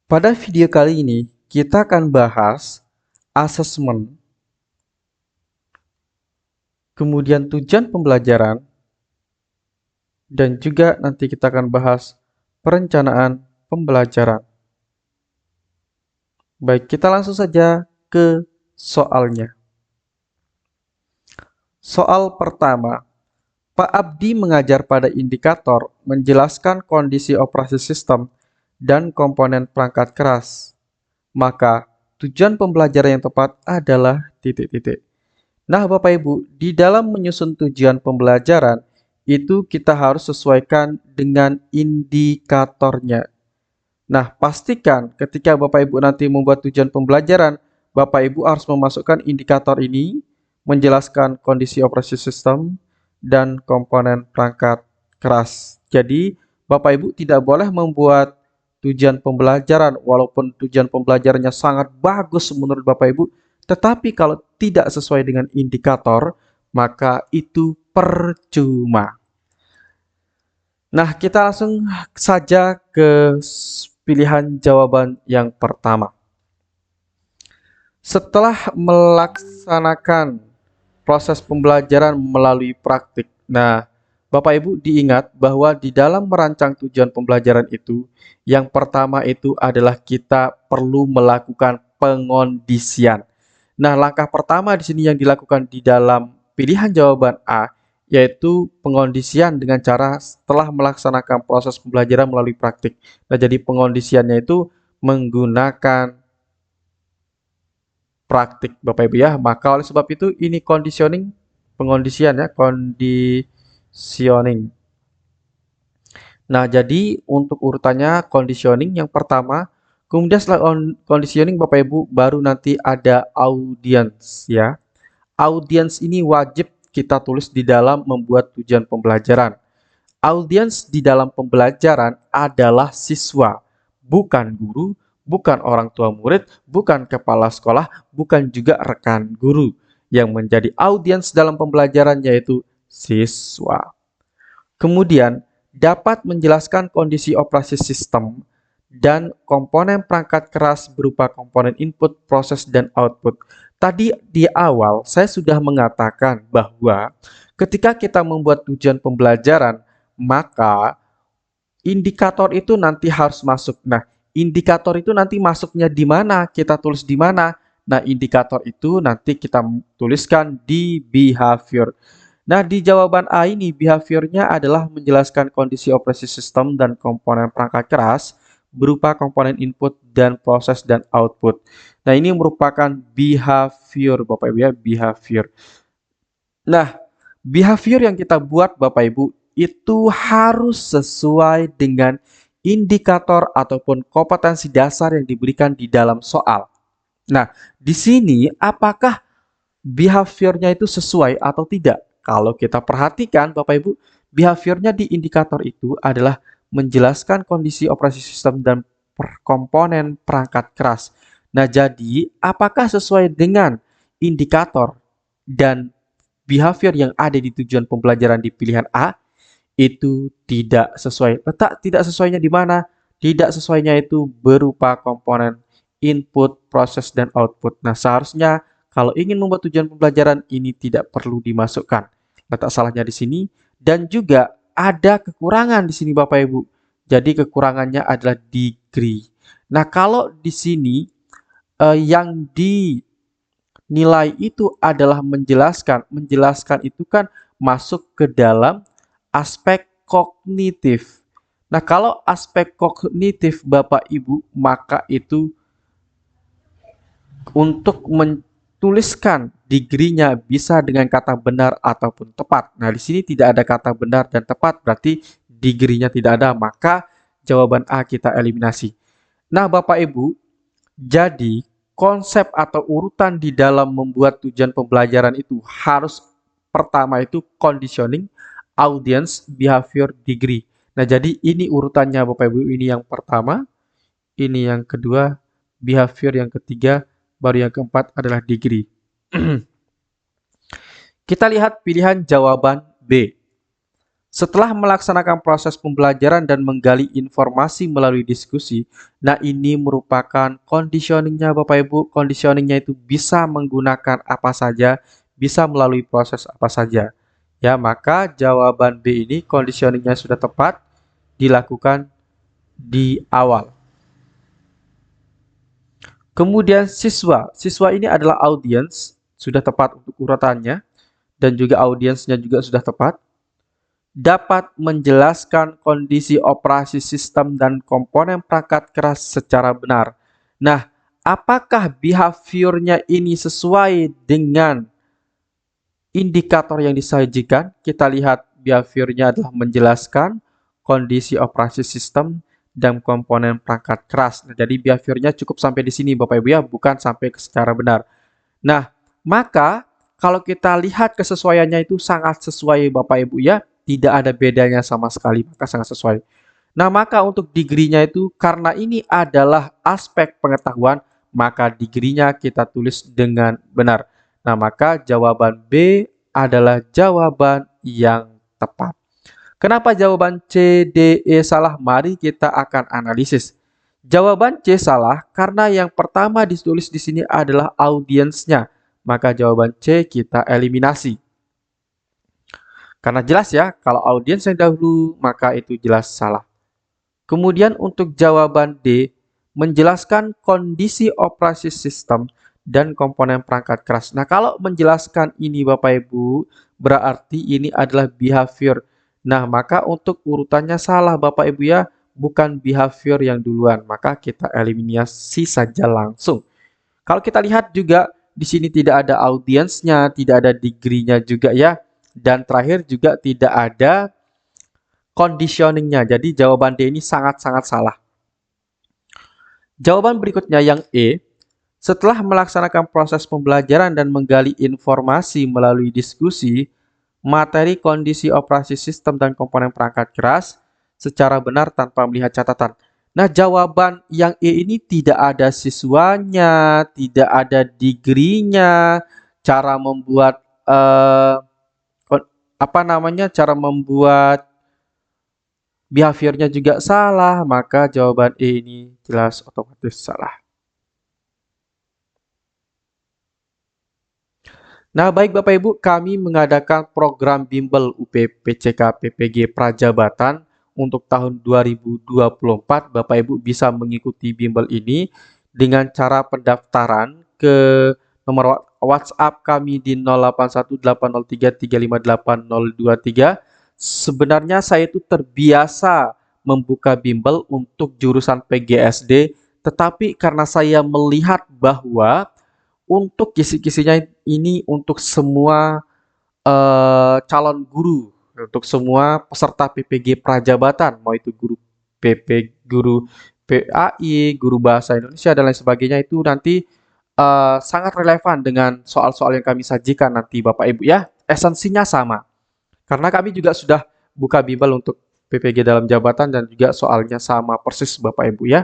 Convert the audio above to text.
Pada video kali ini, kita akan bahas asesmen, kemudian tujuan pembelajaran, dan juga nanti kita akan bahas perencanaan pembelajaran. Baik, kita langsung saja ke soalnya. Soal pertama, Pak Abdi mengajar pada indikator menjelaskan kondisi operasi sistem dan komponen perangkat keras. Maka, tujuan pembelajaran yang tepat adalah titik-titik. Nah, Bapak Ibu, di dalam menyusun tujuan pembelajaran, itu kita harus sesuaikan dengan indikatornya. Nah, pastikan ketika Bapak Ibu nanti membuat tujuan pembelajaran, Bapak Ibu harus memasukkan indikator ini, menjelaskan kondisi operasi sistem, dan komponen perangkat keras. Jadi, Bapak Ibu tidak boleh membuat tujuan pembelajaran, walaupun tujuan pembelajarannya sangat bagus menurut Bapak Ibu, tetapi kalau tidak sesuai dengan indikator, maka itu percuma. Nah, kita langsung saja ke pilihan jawaban yang pertama. Setelah melaksanakan proses pembelajaran melalui praktik. Nah, Bapak Ibu diingat bahwa di dalam merancang tujuan pembelajaran itu, yang pertama itu adalah kita perlu melakukan pengondisian. Nah, langkah pertama di sini yang dilakukan di dalam pilihan jawaban A, yaitu pengondisian dengan cara setelah melaksanakan proses pembelajaran melalui praktik. Nah, jadi pengondisiannya itu menggunakan praktik Bapak Ibu ya. Maka oleh sebab itu ini conditioning, pengondisian ya, conditioning. Nah, jadi untuk urutannya conditioning yang pertama, kemudian setelah conditioning Bapak Ibu baru nanti ada audience ya. Audience ini wajib kita tulis di dalam membuat tujuan pembelajaran. Audiens di dalam pembelajaran adalah siswa, bukan guru, bukan orang tua murid, bukan kepala sekolah, bukan juga rekan guru. Yang menjadi audiens dalam pembelajaran yaitu siswa. Kemudian, dapat menjelaskan kondisi operasi sistem dan komponen perangkat keras berupa komponen input, proses, dan output. Tadi di awal saya sudah mengatakan bahwa ketika kita membuat tujuan pembelajaran, maka indikator itu nanti harus masuk. Nah, indikator itu nanti masuknya di mana? Kita tulis di mana? Nah, indikator itu nanti kita tuliskan di behavior. Nah, di jawaban A ini, behaviornya adalah menjelaskan kondisi operasi sistem dan komponen perangkat keras berupa komponen input dan proses dan output. Nah, ini merupakan behavior, Bapak Ibu ya, behavior. Nah, behavior yang kita buat Bapak Ibu itu harus sesuai dengan indikator ataupun kompetensi dasar yang diberikan di dalam soal. Nah, di sini apakah behaviornya itu sesuai atau tidak? Kalau kita perhatikan Bapak Ibu, behaviornya di indikator itu adalah menjelaskan kondisi operasi sistem dan komponen perangkat keras. Nah, jadi apakah sesuai dengan indikator dan behavior yang ada di tujuan pembelajaran di pilihan A? Itu tidak sesuai. Letak tidak sesuainya di mana? Tidak sesuainya itu berupa komponen input, proses, dan output. Nah, seharusnya kalau ingin membuat tujuan pembelajaran ini tidak perlu dimasukkan. Letak salahnya di sini. Dan juga ada kekurangan di sini Bapak Ibu. Jadi kekurangannya adalah degree. Nah, kalau di sini yang dinilai itu adalah menjelaskan. Menjelaskan itu kan masuk ke dalam aspek kognitif. Nah, kalau aspek kognitif Bapak Ibu, maka itu untuk menuliskan degree-nya bisa dengan kata benar ataupun tepat. Nah, di sini tidak ada kata benar dan tepat, berarti degree-nya tidak ada, maka jawaban A kita eliminasi. Nah, Bapak Ibu, jadi konsep atau urutan di dalam membuat tujuan pembelajaran itu harus pertama itu conditioning, audience, behavior, degree. Nah, jadi ini urutannya Bapak Ibu, ini yang pertama, ini yang kedua, behavior yang ketiga, baru yang keempat adalah degree. Kita lihat pilihan jawaban B. Setelah melaksanakan proses pembelajaran dan menggali informasi melalui diskusi, nah ini merupakan conditioningnya Bapak Ibu. Conditioningnya itu bisa menggunakan apa saja, bisa melalui proses apa saja. Ya, maka jawaban B ini conditioningnya sudah tepat dilakukan di awal. Kemudian siswa. Siswa ini adalah audiens, sudah tepat untuk urutannya, dan juga audiensnya juga sudah tepat. Dapat menjelaskan kondisi operasi sistem dan komponen perangkat keras secara benar. Nah, apakah behaviornya ini sesuai dengan indikator yang disajikan? Kita lihat behaviornya adalah menjelaskan kondisi operasi sistem dan komponen perangkat keras. Nah, jadi behaviornya cukup sampai di sini Bapak Ibu ya, bukan sampai secara benar. Nah, maka kalau kita lihat kesesuaiannya itu sangat sesuai Bapak Ibu ya, tidak ada bedanya sama sekali, maka sangat sesuai. Nah, maka untuk degree-nya itu karena ini adalah aspek pengetahuan, maka degree-nya kita tulis dengan benar. Nah, maka jawaban B adalah jawaban yang tepat. Kenapa jawaban C, D, E salah? Mari kita akan analisis. Jawaban C salah karena yang pertama ditulis di sini adalah audiensnya. Maka jawaban C kita eliminasi. Karena jelas ya, kalau audiens yang dahulu, maka itu jelas salah. Kemudian untuk jawaban D, menjelaskan kondisi operasi sistem dan komponen perangkat keras. Nah, kalau menjelaskan ini Bapak Ibu, berarti ini adalah behavior. Nah, maka untuk urutannya salah Bapak Ibu ya, bukan behavior yang duluan. Maka kita eliminasi saja langsung. Kalau kita lihat juga di sini tidak ada audiensnya, tidak ada degree-nya juga ya. Dan terakhir juga tidak ada conditioning-nya. Jadi jawaban D ini sangat-sangat salah. Jawaban berikutnya yang E, setelah melaksanakan proses pembelajaran dan menggali informasi melalui diskusi, materi kondisi operasi sistem dan komponen perangkat keras secara benar tanpa melihat catatan. Nah, jawaban yang E ini tidak ada siswanya, tidak ada degree-nya, cara membuat cara membuat behaviornya juga salah, maka jawaban E ini jelas otomatis salah. Nah, baik Bapak Ibu, kami mengadakan program bimbel UPPCK PPG Prajabatan untuk tahun 2024. Bapak Ibu bisa mengikuti bimbel ini dengan cara pendaftaran ke nomor WhatsApp kami di 081803358023. Sebenarnya saya itu terbiasa membuka bimbel untuk jurusan PGSD, tetapi karena saya melihat bahwa untuk kisi-kisinya ini untuk semua calon guru, untuk semua peserta PPG Prajabatan, mau itu guru PP, guru PAI, guru Bahasa Indonesia dan lain sebagainya, itu nanti sangat relevan dengan soal-soal yang kami sajikan nanti Bapak Ibu ya. Esensinya sama. Karena kami juga sudah buka bimbel untuk PPG dalam jabatan dan juga soalnya sama persis Bapak Ibu ya.